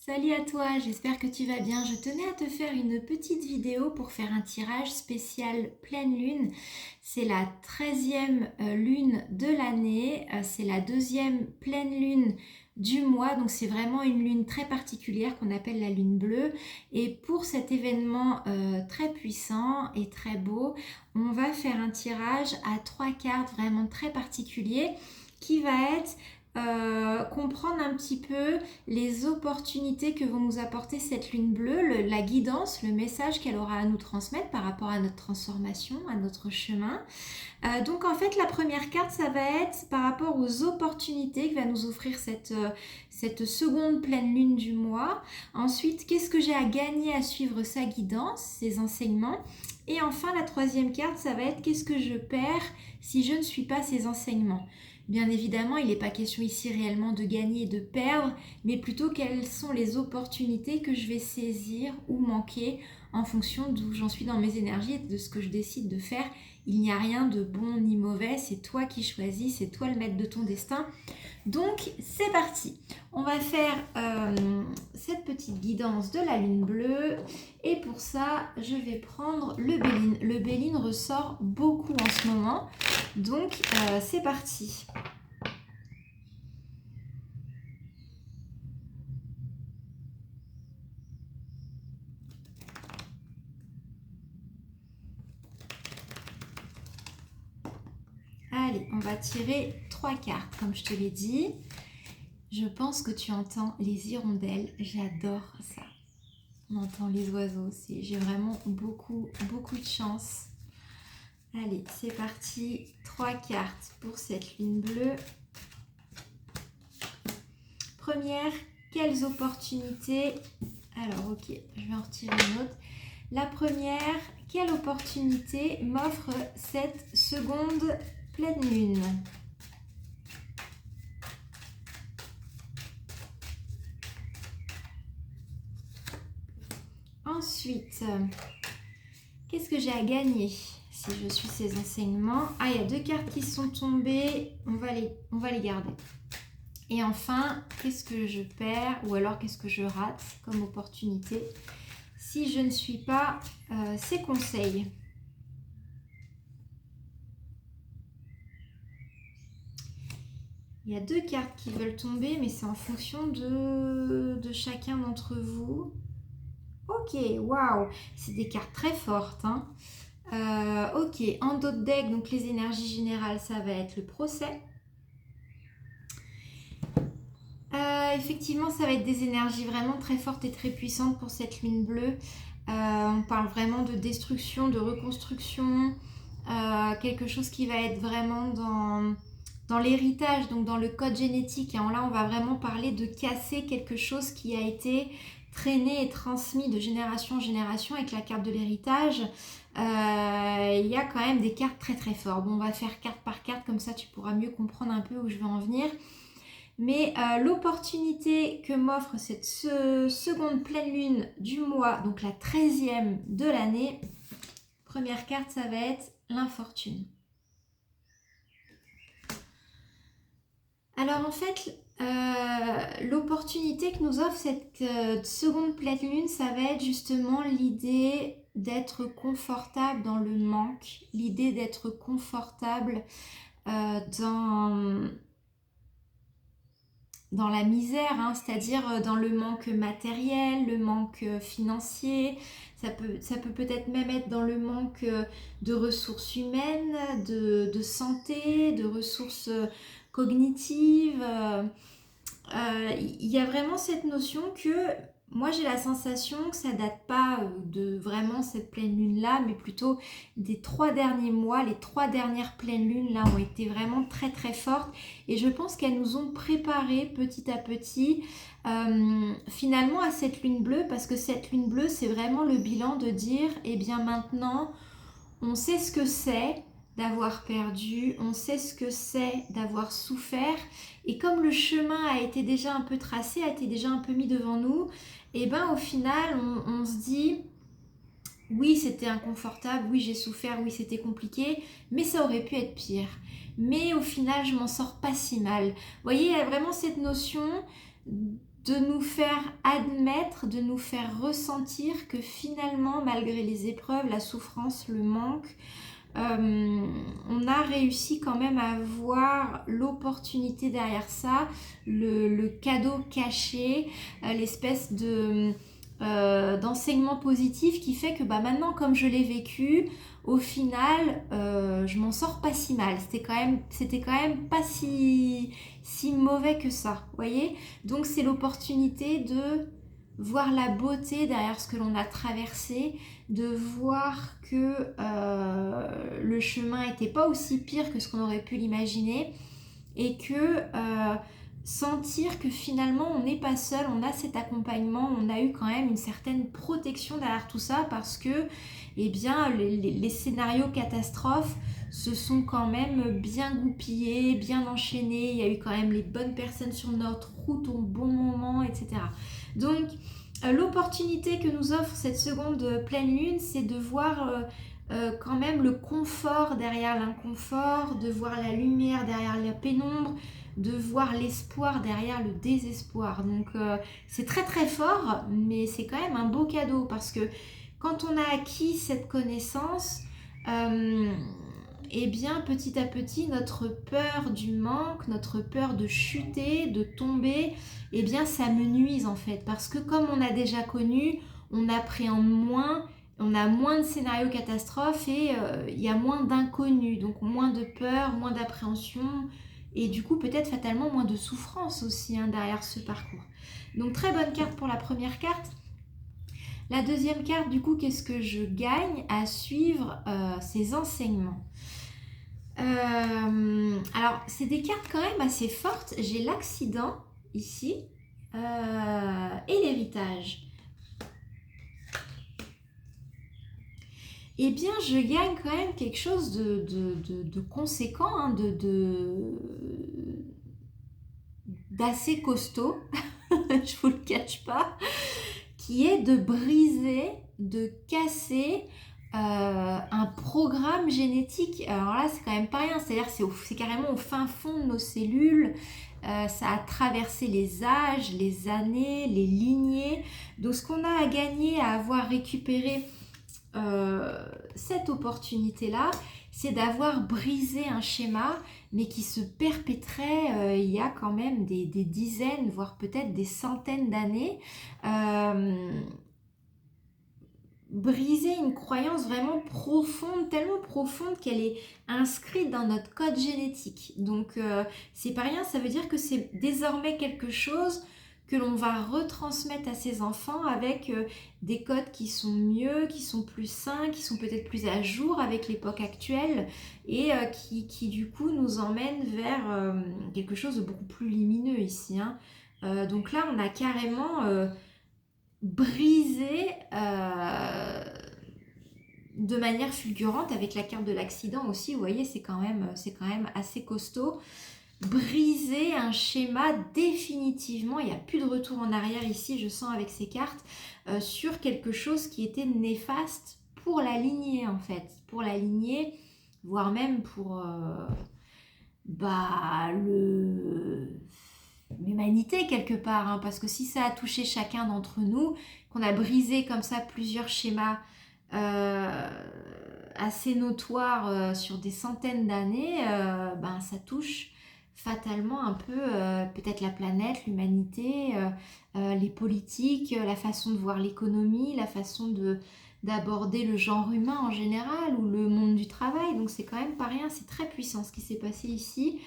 Salut à toi, j'espère que tu vas bien. Je tenais à te faire une petite vidéo pour faire un tirage spécial pleine lune. C'est la 13e lune de l'année, c'est la deuxième pleine lune du mois, donc c'est vraiment une lune très particulière qu'on appelle la lune bleue. Et pour cet événement très puissant et très beau, on va faire un tirage à 3 cartes vraiment très particulier qui va être comprendre un petit peu les opportunités que vont nous apporter cette lune bleue, la guidance, le message qu'elle aura à nous transmettre par rapport à notre transformation, à notre chemin. Donc en fait, la première carte, ça va être par rapport aux opportunités que va nous offrir cette seconde pleine lune du mois. Ensuite, qu'est-ce que j'ai à gagner à suivre sa guidance, ses enseignements. Et enfin, la troisième carte, ça va être qu'est-ce que je perds si je ne suis pas ses enseignements. Bien évidemment, il n'est pas question ici réellement de gagner et de perdre, mais plutôt quelles sont les opportunités que je vais saisir ou manquer en fonction d'où j'en suis dans mes énergies et de ce que je décide de faire. Il n'y a rien de bon ni mauvais, c'est toi qui choisis, c'est toi le maître de ton destin. Donc c'est parti, on va faire cette petite guidance de la lune bleue et pour ça je vais prendre le Béline. Le Béline ressort beaucoup en ce moment, donc c'est parti. Allez, on va tirer 3 cartes comme je te l'ai dit. Je pense que tu entends les hirondelles, j'adore ça. On entend les oiseaux aussi. J'ai vraiment beaucoup de chance. Allez, c'est parti. 3 cartes pour cette lune bleue. Première, quelles opportunités... Alors, ok, je vais en retirer une autre. La première, quelle opportunité m'offre cette seconde pleine lune ? Ensuite, qu'est-ce que j'ai à gagner si je suis ces enseignements ? Ah, il y a 2 cartes qui sont tombées, on va les garder. Et enfin, qu'est-ce que je perds ou alors qu'est-ce que je rate comme opportunité si je ne suis pas ces conseils ? Il y a 2 cartes qui veulent tomber, mais c'est en fonction de chacun d'entre vous. Ok, waouh, c'est des cartes très fortes. Hein. Ok, en d'autres decks, donc les énergies générales, ça va être le procès. Effectivement, ça va être des énergies vraiment très fortes et très puissantes pour cette lune bleue. On parle vraiment de destruction, de reconstruction, quelque chose qui va être vraiment dans l'héritage, donc dans le code génétique. Hein. Là, on va vraiment parler de casser quelque chose qui a été traîné et transmis de génération en génération avec la carte de l'héritage. Il y a quand même des cartes très très fortes. Bon, on va faire carte par carte, comme ça tu pourras mieux comprendre un peu où je veux en venir. Mais l'opportunité que m'offre cette seconde pleine lune du mois, donc la 13e de l'année, première carte, ça va être l'infortune. Alors en fait, l'opportunité que nous offre cette seconde pleine lune, ça va être justement l'idée d'être confortable dans le manque, l'idée d'être confortable dans la misère, hein, c'est-à-dire dans le manque matériel, le manque financier, ça peut peut-être même être dans le manque de ressources humaines, de santé, de ressources cognitives. Il y a vraiment cette notion que moi j'ai la sensation que ça date pas de vraiment cette pleine lune là, mais plutôt des 3 derniers mois. Les 3 dernières pleines lunes là ont été vraiment très très fortes et je pense qu'elles nous ont préparé petit à petit finalement à cette lune bleue, parce que cette lune bleue c'est vraiment le bilan de dire eh bien maintenant on sait ce que c'est d'avoir perdu, on sait ce que c'est d'avoir souffert, et comme le chemin a été déjà un peu tracé, a été déjà un peu mis devant nous, et ben au final on se dit oui c'était inconfortable, oui j'ai souffert, oui c'était compliqué, mais ça aurait pu être pire. Mais au final je m'en sors pas si mal. Vous voyez, il y a vraiment cette notion de nous faire admettre, de nous faire ressentir que finalement, malgré les épreuves, la souffrance, le manque, on a réussi quand même à voir l'opportunité derrière ça, le cadeau caché, l'espèce d'enseignement positif qui fait que maintenant, comme je l'ai vécu, au final, je m'en sors pas si mal. C'était quand même pas si mauvais que ça, vous voyez. Donc c'est l'opportunité de voir la beauté derrière ce que l'on a traversé, de voir que le chemin n'était pas aussi pire que ce qu'on aurait pu l'imaginer et que sentir que finalement on n'est pas seul, on a cet accompagnement, on a eu quand même une certaine protection derrière tout ça parce que eh bien, les scénarios catastrophes se sont quand même bien goupillés, bien enchaînés, il y a eu quand même les bonnes personnes sur notre route au bon moment, etc. Donc l'opportunité que nous offre cette seconde pleine lune, c'est de voir quand même le confort derrière l'inconfort, de voir la lumière derrière la pénombre, de voir l'espoir derrière le désespoir. Donc c'est très très fort, mais c'est quand même un beau cadeau parce que quand on a acquis cette connaissance, eh bien petit à petit notre peur du manque, notre peur de chuter, de tomber, eh bien ça me nuise en fait parce que comme on a déjà connu, on appréhende moins, on a moins de scénarios catastrophes et il y a moins d'inconnus, donc moins de peur, moins d'appréhension et du coup peut-être fatalement moins de souffrance aussi derrière ce parcours. Donc très bonne carte pour la première carte. La deuxième carte, du coup, qu'est-ce que je gagne à suivre ces enseignements? Alors, c'est des cartes quand même assez fortes. J'ai l'accident ici et l'héritage. Eh bien, je gagne quand même quelque chose de conséquent, d'assez costaud, je vous le cache pas, qui est de briser, de casser un programme génétique. Alors là, c'est quand même pas rien, c'est-à-dire c'est carrément au fin fond de nos cellules, ça a traversé les âges, les années, les lignées. Donc ce qu'on a à gagner à avoir récupéré cette opportunité-là, c'est d'avoir brisé un schéma, mais qui se perpétrait il y a quand même des dizaines, voire peut-être des centaines d'années. Briser une croyance vraiment profonde, tellement profonde qu'elle est inscrite dans notre code génétique. Donc c'est pas rien, ça veut dire que c'est désormais quelque chose que l'on va retransmettre à ses enfants avec des codes qui sont mieux, qui sont plus sains, qui sont peut-être plus à jour avec l'époque actuelle et qui du coup nous emmènent vers quelque chose de beaucoup plus lumineux ici. Donc là on a carrément brisé de manière fulgurante avec la carte de l'accident aussi, vous voyez c'est quand même assez costaud. Briser un schéma définitivement, il n'y a plus de retour en arrière ici, je sens avec ces cartes, sur quelque chose qui était néfaste pour la lignée en fait, pour la lignée, voire même pour l'humanité quelque part, parce que si ça a touché chacun d'entre nous, qu'on a brisé comme ça plusieurs schémas assez notoires sur des centaines d'années, ça touche fatalement un peu peut-être la planète, l'humanité, les politiques, la façon de voir l'économie, la façon d'aborder le genre humain en général ou le monde du travail. Donc c'est quand même pas rien, c'est très puissant ce qui s'est passé ici.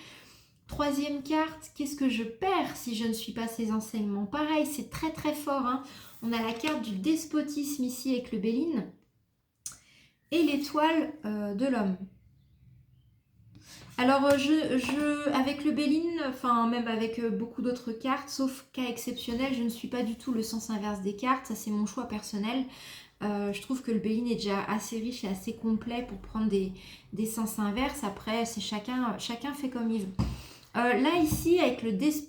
Troisième carte, qu'est-ce que je perds si je ne suis pas ces enseignements? Pareil, c'est très très fort. On a la carte du despotisme ici avec le Béline et l'étoile de l'homme. Alors, avec le Béline, enfin même avec beaucoup d'autres cartes, sauf cas exceptionnel, je ne suis pas du tout le sens inverse des cartes, ça c'est mon choix personnel. Je trouve que le Béline est déjà assez riche et assez complet pour prendre des sens inverses. Après, c'est chacun fait comme il veut. Là ici, avec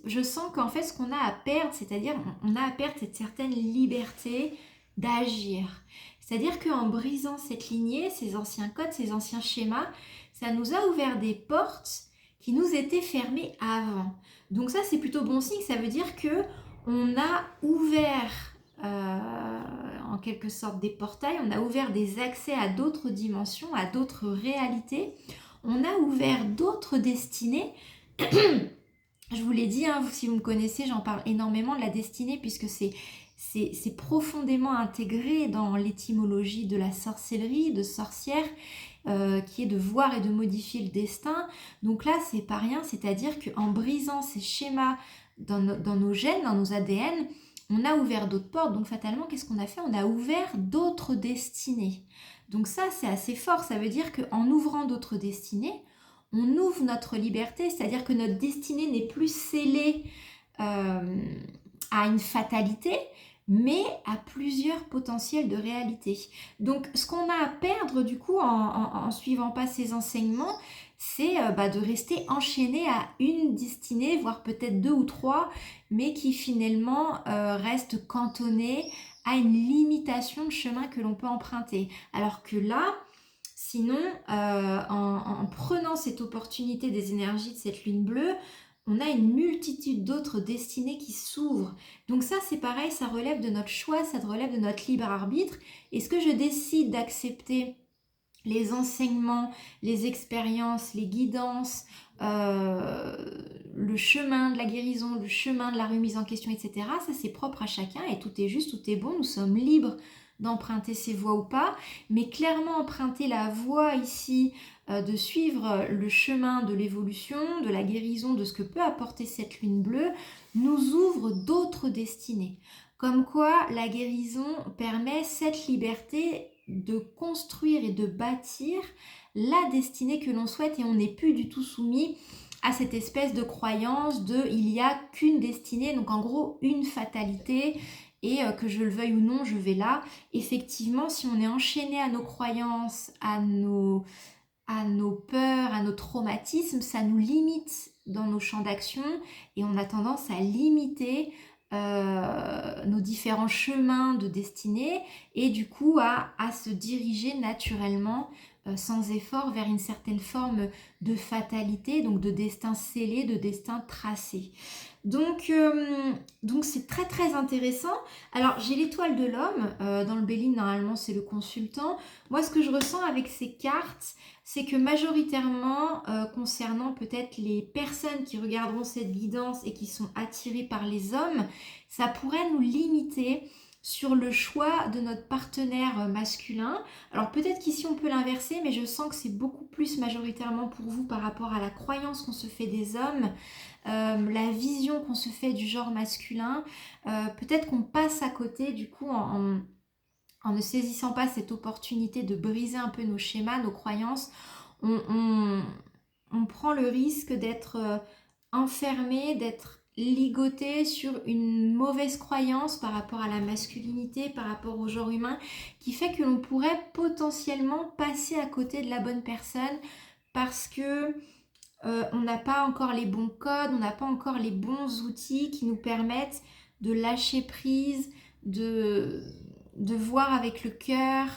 je sens qu'en fait ce qu'on a à perdre, c'est-à-dire on a à perdre cette certaine liberté d'agir. C'est-à-dire qu'en brisant cette lignée, ces anciens codes, ces anciens schémas, ça nous a ouvert des portes qui nous étaient fermées avant. Donc ça, c'est plutôt bon signe, ça veut dire que on a ouvert en quelque sorte des portails, on a ouvert des accès à d'autres dimensions, à d'autres réalités, on a ouvert d'autres destinées. Je vous l'ai dit, hein, si vous me connaissez, j'en parle énormément de la destinée puisque c'est profondément intégré dans l'étymologie de la sorcellerie, de sorcière, qui est de voir et de modifier le destin. Donc là, c'est pas rien, c'est-à-dire qu'en brisant ces schémas dans nos gènes, dans nos ADN, on a ouvert d'autres portes. Donc fatalement, qu'est-ce qu'on a fait? On a ouvert d'autres destinées. Donc ça, c'est assez fort. Ça veut dire qu'en ouvrant d'autres destinées, on ouvre notre liberté, c'est-à-dire que notre destinée n'est plus scellée à une fatalité, mais à plusieurs potentiels de réalité. Donc ce qu'on a à perdre du coup en suivant pas ces enseignements, c'est de rester enchaîné à une destinée, voire peut-être 2 ou 3, mais qui finalement restent cantonnés à une limitation de chemin que l'on peut emprunter. Alors que là, sinon, en prenant cette opportunité des énergies de cette lune bleue, on a une multitude d'autres destinées qui s'ouvrent. Donc ça, c'est pareil, ça relève de notre choix, ça relève de notre libre arbitre. Est-ce que je décide d'accepter les enseignements, les expériences, les guidances, le chemin de la guérison, le chemin de la remise en question, etc. Ça, c'est propre à chacun et tout est juste, tout est bon. Nous sommes libres d'emprunter ces voies ou pas, mais clairement emprunter la voie ici de suivre le chemin de l'évolution, de la guérison, de ce que peut apporter cette lune bleue, nous ouvre d'autres destinées. Comme quoi, la guérison permet cette liberté de construire et de bâtir la destinée que l'on souhaite et on n'est plus du tout soumis à cette espèce de croyance de il n'y a qu'une destinée, donc en gros une fatalité et que je le veuille ou non, je vais là. Effectivement, si on est enchaîné à nos croyances, à nos peurs, à nos traumatismes, ça nous limite dans nos champs d'action et on a tendance à limiter nos différents chemins de destinée et du coup à se diriger naturellement sans effort vers une certaine forme de fatalité, donc de destin scellé, de destin tracé. Donc c'est très très intéressant. Alors j'ai l'étoile de l'homme, dans le Béline normalement c'est le consultant. Moi ce que je ressens avec ces cartes, c'est que majoritairement concernant peut-être les personnes qui regarderont cette guidance et qui sont attirées par les hommes, ça pourrait nous limiter sur le choix de notre partenaire masculin. Alors peut-être qu'ici on peut l'inverser, mais je sens que c'est beaucoup plus majoritairement pour vous par rapport à la croyance qu'on se fait des hommes, la vision qu'on se fait du genre masculin. Peut-être qu'on passe à côté du coup en ne saisissant pas cette opportunité de briser un peu nos schémas, nos croyances. On prend le risque d'être enfermé, d'être ligoté sur une mauvaise croyance par rapport à la masculinité, par rapport au genre humain, qui fait que l'on pourrait potentiellement passer à côté de la bonne personne parce que on n'a pas encore les bons codes, on n'a pas encore les bons outils qui nous permettent de lâcher prise, de voir avec le cœur,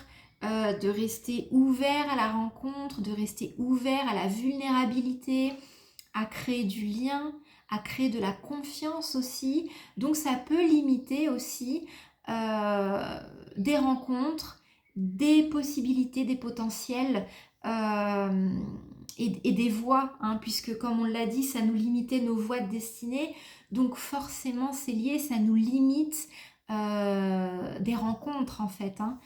de rester ouvert à la rencontre, de rester ouvert à la vulnérabilité, à créer du lien, à créer de la confiance aussi. Donc ça peut limiter aussi des rencontres, des possibilités, des potentiels et des voies, hein, puisque comme on l'a dit, ça nous limitait nos voies de destinée. Donc forcément c'est lié, ça nous limite des rencontres en fait. Hein.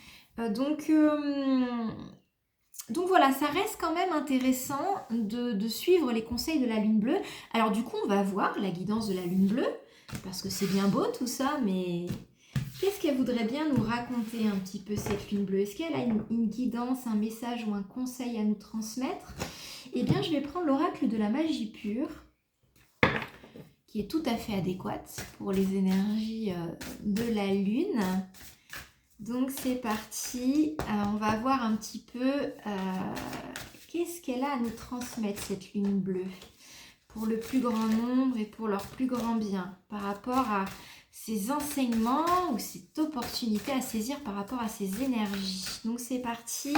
Donc voilà, ça reste quand même intéressant de suivre les conseils de la lune bleue. Alors du coup, on va voir la guidance de la lune bleue, parce que c'est bien beau tout ça, mais qu'est-ce qu'elle voudrait bien nous raconter un petit peu cette lune bleue? Est-ce qu'elle a une guidance, un message ou un conseil à nous transmettre? Eh bien, je vais prendre l'oracle de la magie pure, qui est tout à fait adéquate pour les énergies de la lune. Donc c'est parti, on va voir un petit peu qu'est-ce qu'elle a à nous transmettre cette lune bleue pour le plus grand nombre et pour leur plus grand bien par rapport à ces enseignements ou cette opportunité à saisir par rapport à ces énergies. Donc c'est parti,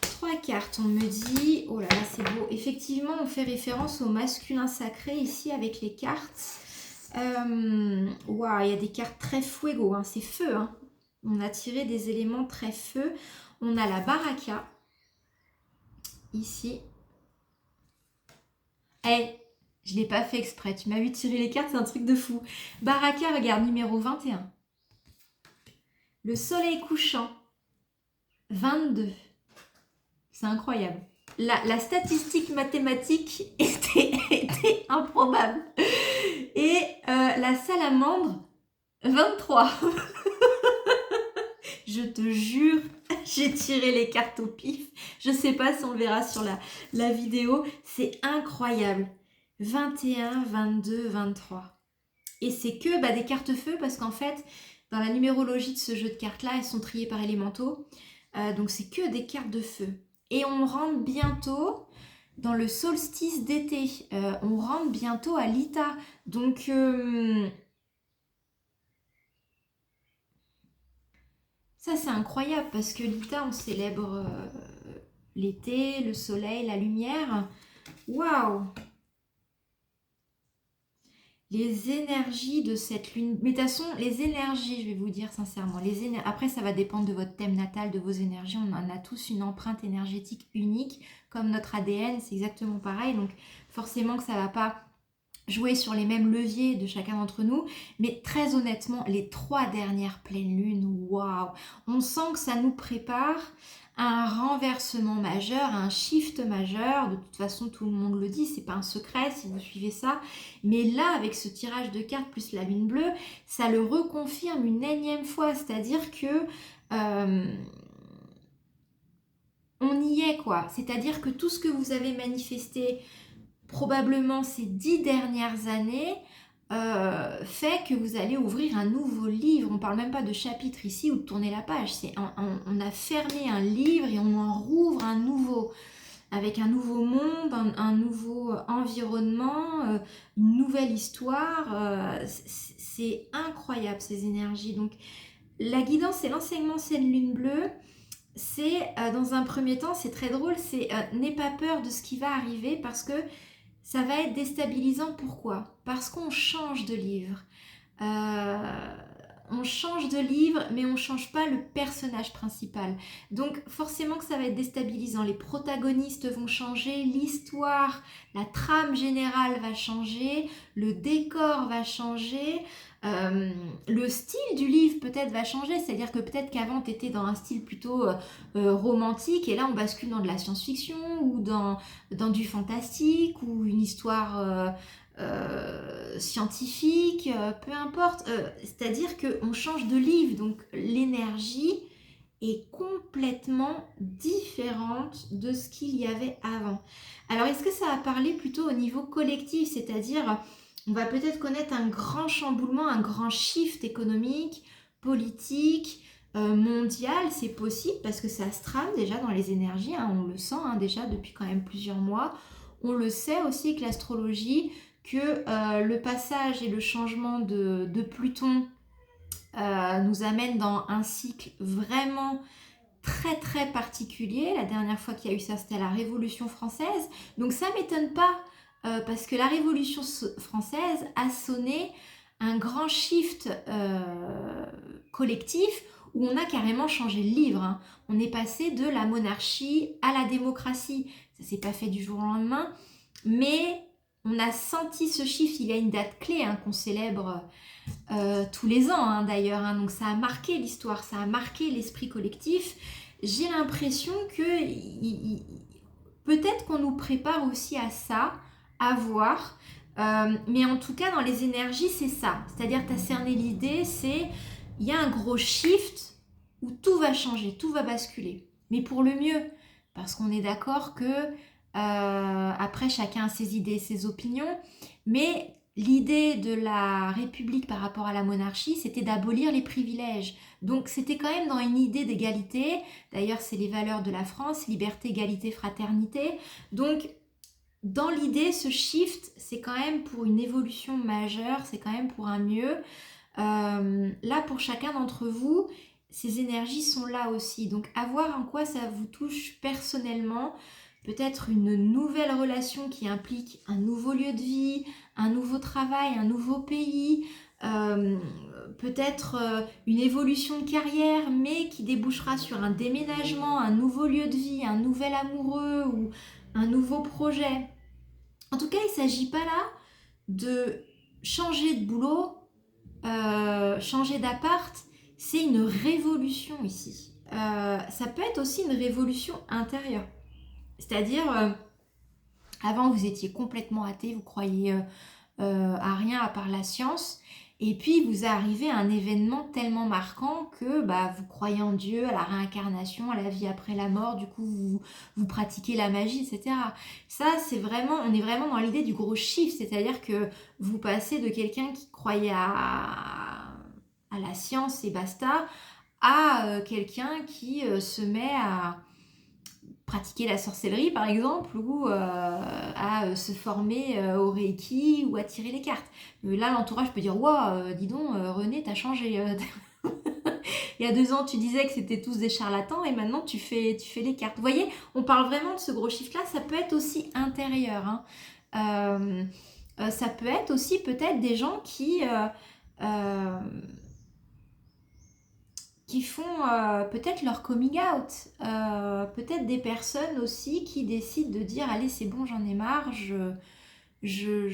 3 cartes, on me dit, oh là là c'est beau, effectivement on fait référence au masculin sacré ici avec les cartes. Waouh, il y a des cartes très fuego, hein, c'est feu. Hein. On a tiré des éléments très feu. On a la baraka, ici. Eh, je ne l'ai pas fait exprès. Tu m'as vu tirer les cartes, c'est un truc de fou. Baraka, regarde, numéro 21. Le soleil couchant, 22. C'est incroyable. La statistique mathématique était improbable. Et la salamandre, 23. Je te jure, j'ai tiré les cartes au pif. Je sais pas si on le verra sur la vidéo. C'est incroyable. 21, 22, 23. Et c'est que des cartes feu parce qu'en fait, dans la numérologie de ce jeu de cartes-là, elles sont triées par élémentaux. Donc c'est que des cartes de feu. Et on rentre bientôt dans le solstice d'été. On rentre bientôt à l'Ita. Donc ça c'est incroyable parce que l'Ita, on célèbre l'été, le soleil, la lumière. Waouh! Les énergies de cette lune. Mais de toute façon, les énergies, je vais vous dire sincèrement, après ça va dépendre de votre thème natal, de vos énergies. On en a tous une empreinte énergétique unique, comme notre ADN, c'est exactement pareil. Donc forcément que ça ne va pas jouer sur les mêmes leviers de chacun d'entre nous. Mais très honnêtement, les 3 dernières pleines lunes, waouh! On sent que ça nous prépare un renversement majeur, un shift majeur. De toute façon, tout le monde le dit, c'est pas un secret si vous suivez ça. Mais là, avec ce tirage de cartes plus la lune bleue, ça le reconfirme une énième fois. C'est-à-dire que on y est, quoi. C'est-à-dire que tout ce que vous avez manifesté probablement ces 10 dernières années fait que vous allez ouvrir un nouveau livre. On ne parle même pas de chapitre ici ou de tourner la page. On a fermé un livre et on en rouvre un nouveau. Avec un nouveau monde, un nouveau environnement, une nouvelle histoire. C'est incroyable ces énergies. Donc la guidance et l'enseignement c'est une lune bleue. C'est dans un premier temps, c'est très drôle, c'est n'aie pas peur de ce qui va arriver parce que ça va être déstabilisant. Pourquoi? Parce qu'on change de livre. On change de livre, mais on ne change pas le personnage principal. Donc forcément que ça va être déstabilisant. Les protagonistes vont changer, l'histoire, la trame générale va changer, le décor va changer, le style du livre peut-être va changer. C'est-à-dire que peut-être qu'avant tu étais dans un style plutôt romantique et là on bascule dans de la science-fiction ou dans du fantastique ou une histoire scientifique, peu importe. C'est-à-dire qu'on change de livre, donc l'énergie est complètement différente de ce qu'il y avait avant. Alors, est-ce que ça va parler plutôt au niveau collectif, c'est-à-dire on va peut-être connaître un grand chamboulement, un grand shift économique, politique, mondial, c'est possible parce que ça se trame déjà dans les énergies, hein, on le sent déjà depuis quand même plusieurs mois. On le sait aussi que l'astrologie, que le passage et le changement de Pluton nous amène dans un cycle vraiment très très particulier. La dernière fois qu'il y a eu ça, c'était à la Révolution française. Donc ça ne m'étonne pas parce que la Révolution française a sonné un grand shift collectif où on a carrément changé le livre. Hein. On est passé de la monarchie à la démocratie. Ça ne s'est pas fait du jour au lendemain, mais on a senti ce shift. Il y a une date clé qu'on célèbre tous les ans d'ailleurs. Donc ça a marqué l'histoire, ça a marqué l'esprit collectif. J'ai l'impression que peut-être qu'on nous prépare aussi à ça, à voir. Mais en tout cas, dans les énergies, c'est ça. C'est-à-dire, tu as cerné l'idée, il y a un gros shift où tout va changer, tout va basculer. Mais pour le mieux, parce qu'on est d'accord que après, chacun a ses idées, ses opinions. Mais l'idée de la République par rapport à la monarchie, c'était d'abolir les privilèges. Donc c'était quand même dans une idée d'égalité. D'ailleurs, c'est les valeurs de la France, liberté, égalité, fraternité. Donc dans l'idée, ce shift, c'est quand même pour une évolution majeure, c'est quand même pour un mieux. Là, pour chacun d'entre vous, ces énergies sont là aussi. Donc à voir en quoi ça vous touche personnellement. peut-être une nouvelle relation qui implique un nouveau lieu de vie, un nouveau travail, un nouveau pays, peut-être une évolution de carrière, mais qui débouchera sur un déménagement, un nouveau lieu de vie, un nouvel amoureux ou un nouveau projet. En tout cas, il ne s'agit pas là de changer de boulot, changer d'appart, c'est une révolution ici. Ça peut être aussi une révolution intérieure. C'est-à-dire, avant vous étiez complètement athée, vous croyiez à rien à part la science, et puis vous est arrivé un événement tellement marquant que bah, vous croyez en Dieu, à la réincarnation, à la vie après la mort, du coup vous pratiquez la magie, etc. Ça, c'est vraiment, on est vraiment dans l'idée du gros chiffre, c'est-à-dire que vous passez de quelqu'un qui croyait à la science et basta, à quelqu'un qui se met à pratiquer la sorcellerie par exemple, ou à se former au Reiki ou à tirer les cartes. Là, l'entourage peut dire wow, dis donc, René, t'as changé. Il y a 2 ans, tu disais que c'était tous des charlatans et maintenant tu fais les cartes. Vous voyez, on parle vraiment de ce gros chiffre-là. Ça peut être aussi intérieur. Hein. Ça peut être aussi peut-être des gens euh, qui font peut-être leur coming out, peut-être des personnes aussi qui décident de dire allez c'est bon j'en ai marre, je, je,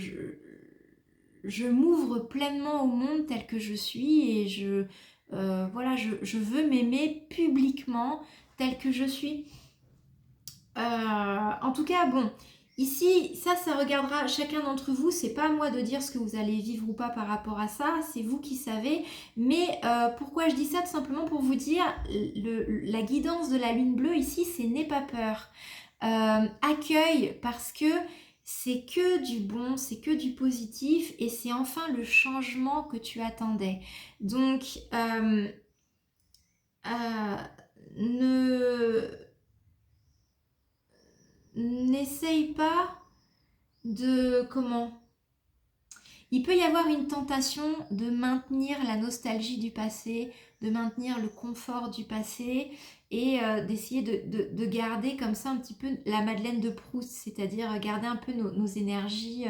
je m'ouvre pleinement au monde tel que je suis et voilà, je veux m'aimer publiquement tel que je suis. En tout cas, bon, ici, ça regardera chacun d'entre vous. C'est pas à moi de dire ce que vous allez vivre ou pas par rapport à ça. C'est vous qui savez. Mais pourquoi je dis ça? Tout simplement pour vous dire, la guidance de la lune bleue ici, c'est n'aie pas peur. Accueille parce que c'est que du bon, c'est que du positif et c'est enfin le changement que tu attendais. Donc, ne n'essaye pas de comment. Il peut y avoir une tentation de maintenir la nostalgie du passé, de maintenir le confort du passé et d'essayer de garder comme ça un petit peu la Madeleine de Proust, c'est-à-dire garder un peu nos énergies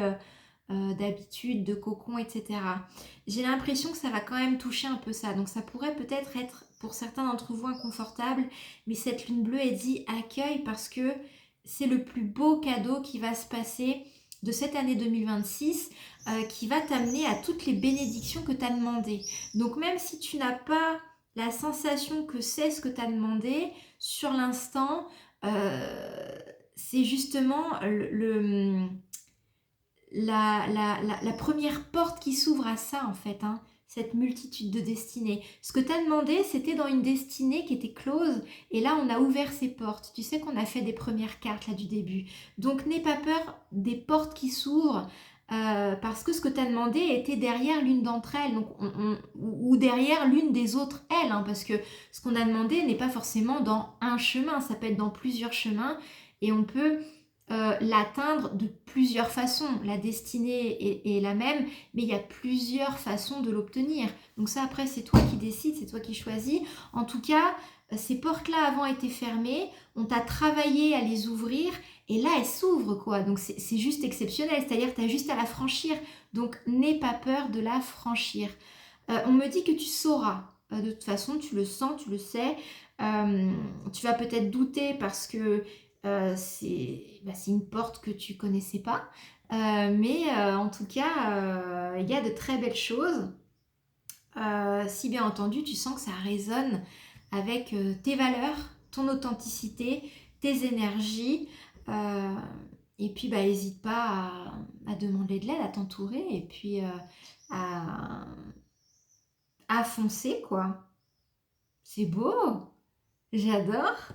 d'habitude, de cocon, etc. J'ai l'impression que ça va quand même toucher un peu ça, donc ça pourrait peut-être être pour certains d'entre vous inconfortable, mais cette lune bleue est dit accueil parce que c'est le plus beau cadeau qui va se passer de cette année 2026 qui va t'amener à toutes les bénédictions que tu as demandées. Donc même si tu n'as pas la sensation que c'est ce que tu as demandé, sur l'instant, c'est justement la première porte qui s'ouvre à ça en fait, hein, cette multitude de destinées. Ce que tu as demandé, c'était dans une destinée qui était close et là on a ouvert ces portes. Tu sais qu'on a fait des premières cartes là du début. Donc n'aie pas peur des portes qui s'ouvrent parce que ce que tu as demandé était derrière l'une d'entre elles donc ou derrière l'une des autres elles, hein, parce que ce qu'on a demandé n'est pas forcément dans un chemin, ça peut être dans plusieurs chemins et on peut l'atteindre de plusieurs façons. La destinée est la même, mais il y a plusieurs façons de l'obtenir. Donc ça, après, c'est toi qui décides, c'est toi qui choisis. En tout cas, ces portes-là avant étaient fermées, on t'a travaillé à les ouvrir, et là, elles s'ouvrent, quoi. Donc c'est juste exceptionnel, c'est-à-dire que tu as juste à la franchir. Donc n'aie pas peur de la franchir. On me dit que tu sauras. De toute façon, tu le sens, tu le sais. Tu vas peut-être douter parce que c'est une porte que tu connaissais pas. Mais en tout cas, il y a de très belles choses. Si bien entendu, tu sens que ça résonne avec tes valeurs, ton authenticité, tes énergies. Euh, et puis, bah, n'hésite pas à demander de l'aide, à t'entourer et puis à, à foncer, quoi. C'est beau, j'adore.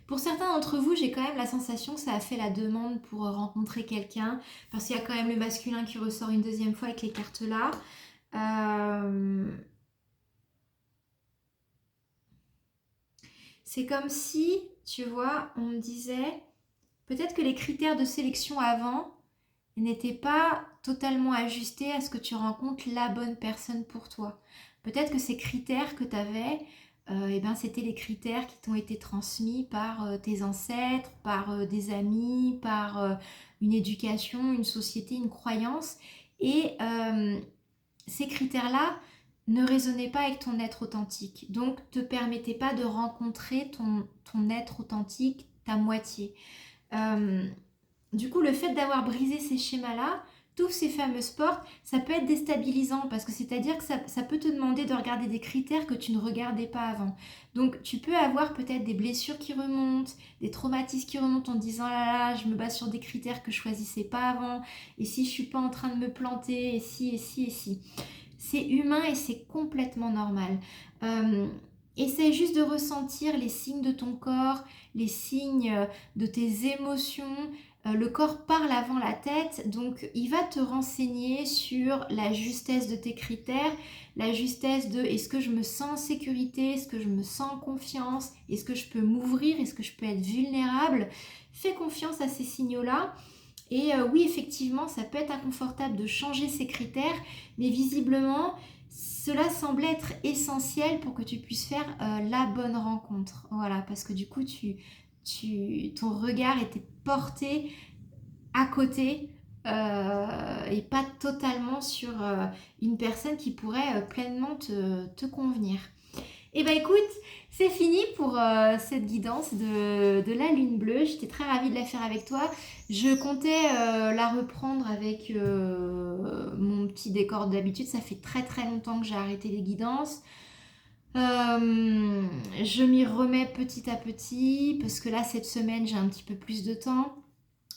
Pour certains d'entre vous, j'ai quand même la sensation que ça a fait la demande pour rencontrer quelqu'un, parce qu'il y a quand même le masculin qui ressort une deuxième fois avec les cartes là. Euh, C'est comme si, tu vois, on me disait, peut-être que les critères de sélection avant n'étaient pas totalement ajustés à ce que tu rencontres la bonne personne pour toi. Peut-être que ces critères que tu avais, c'était les critères qui t'ont été transmis par tes ancêtres, par des amis, par une éducation, une société, une croyance. Et ces critères-là ne résonnaient pas avec ton être authentique. Donc, te permettaient pas de rencontrer ton être authentique, ta moitié. Euh, du coup, le fait d'avoir brisé ces schémas-là, toutes ces fameuses portes, ça peut être déstabilisant parce que c'est-à-dire que ça peut te demander de regarder des critères que tu ne regardais pas avant. Donc, tu peux avoir peut-être des blessures qui remontent, des traumatismes qui remontent en te disant là là, je me base sur des critères que je choisissais pas avant, et si je suis pas en train de me planter, et si, et si, et si. C'est humain et c'est complètement normal. Euh, Essaye juste de ressentir les signes de ton corps, les signes de tes émotions. Le corps parle avant la tête, donc il va te renseigner sur la justesse de tes critères, la justesse de est-ce que je me sens en sécurité, est-ce que je me sens en confiance, est-ce que je peux m'ouvrir, est-ce que je peux être vulnérable. Fais confiance à ces signaux-là. Et oui, effectivement, ça peut être inconfortable de changer ces critères, mais visiblement, cela semble être essentiel pour que tu puisses faire la bonne rencontre. Voilà, parce que du coup, ton regard était porté à côté et pas totalement sur une personne qui pourrait pleinement te convenir. Et bah écoute, c'est fini pour cette guidance de la lune bleue. J'étais très ravie de la faire avec toi. Je comptais la reprendre avec mon petit décor d'habitude. Ça fait très très longtemps que j'ai arrêté les guidances. Je m'y remets petit à petit parce que là, cette semaine, j'ai un petit peu plus de temps.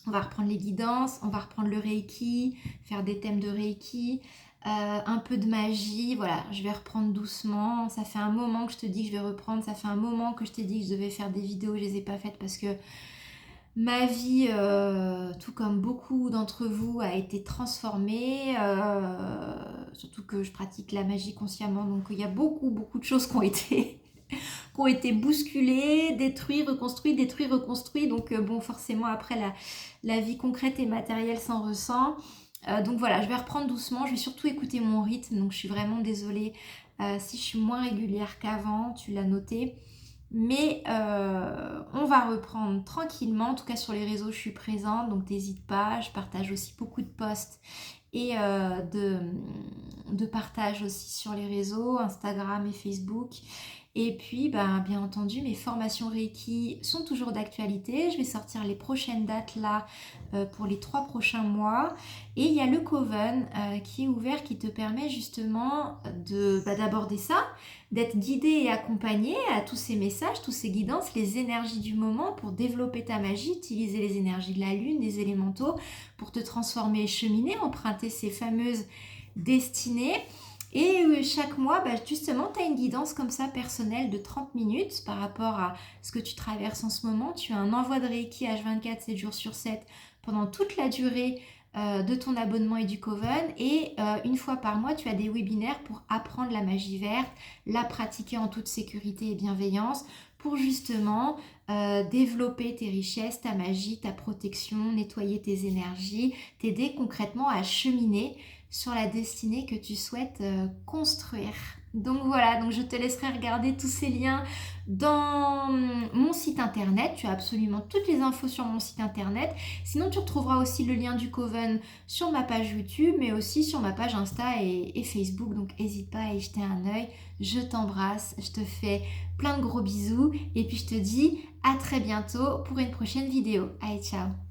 On va reprendre les guidances, on va reprendre le Reiki, faire des thèmes de Reiki, un peu de magie. Voilà, je vais reprendre doucement. Ça fait un moment que je te dis que je vais reprendre. Ça fait un moment que je t'ai dit que je devais faire des vidéos. Je les ai pas faites parce que ma vie, tout comme beaucoup d'entre vous, a été transformée. Surtout que je pratique la magie consciemment. Donc il y a beaucoup, beaucoup de choses qui ont été qui ont été bousculés, détruits, reconstruits. Donc bon, forcément après la vie concrète et matérielle s'en ressent. Donc voilà, je vais reprendre doucement, je vais surtout écouter mon rythme. Donc je suis vraiment désolée si je suis moins régulière qu'avant, tu l'as noté. Mais on va reprendre tranquillement, en tout cas sur les réseaux je suis présente, donc n'hésite pas, je partage aussi beaucoup de posts et de partage aussi sur les réseaux, Instagram et Facebook. Et puis, bien entendu, mes formations Reiki sont toujours d'actualité. Je vais sortir les prochaines dates là pour les 3 prochains mois. Et il y a le Coven qui est ouvert, qui te permet justement d'aborder ça, d'être guidé et accompagné à tous ces messages, tous ces guidances, les énergies du moment pour développer ta magie, utiliser les énergies de la lune, des élémentaux pour te transformer et cheminer, emprunter ces fameuses destinées. Et chaque mois, justement, tu as une guidance comme ça personnelle de 30 minutes par rapport à ce que tu traverses en ce moment. Tu as un envoi de Reiki H24, 7 jours sur 7 pendant toute la durée de ton abonnement et du Coven. Et une fois par mois, tu as des webinaires pour apprendre la magie verte, la pratiquer en toute sécurité et bienveillance pour justement développer tes richesses, ta magie, ta protection, nettoyer tes énergies, t'aider concrètement à cheminer sur la destinée que tu souhaites construire. Donc voilà, donc je te laisserai regarder tous ces liens dans mon site internet. Tu as absolument toutes les infos sur mon site internet. Sinon, tu retrouveras aussi le lien du Coven sur ma page YouTube, mais aussi sur ma page Insta et Facebook. Donc n'hésite pas à y jeter un œil. Je t'embrasse, je te fais plein de gros bisous et puis je te dis à très bientôt pour une prochaine vidéo. Allez, ciao!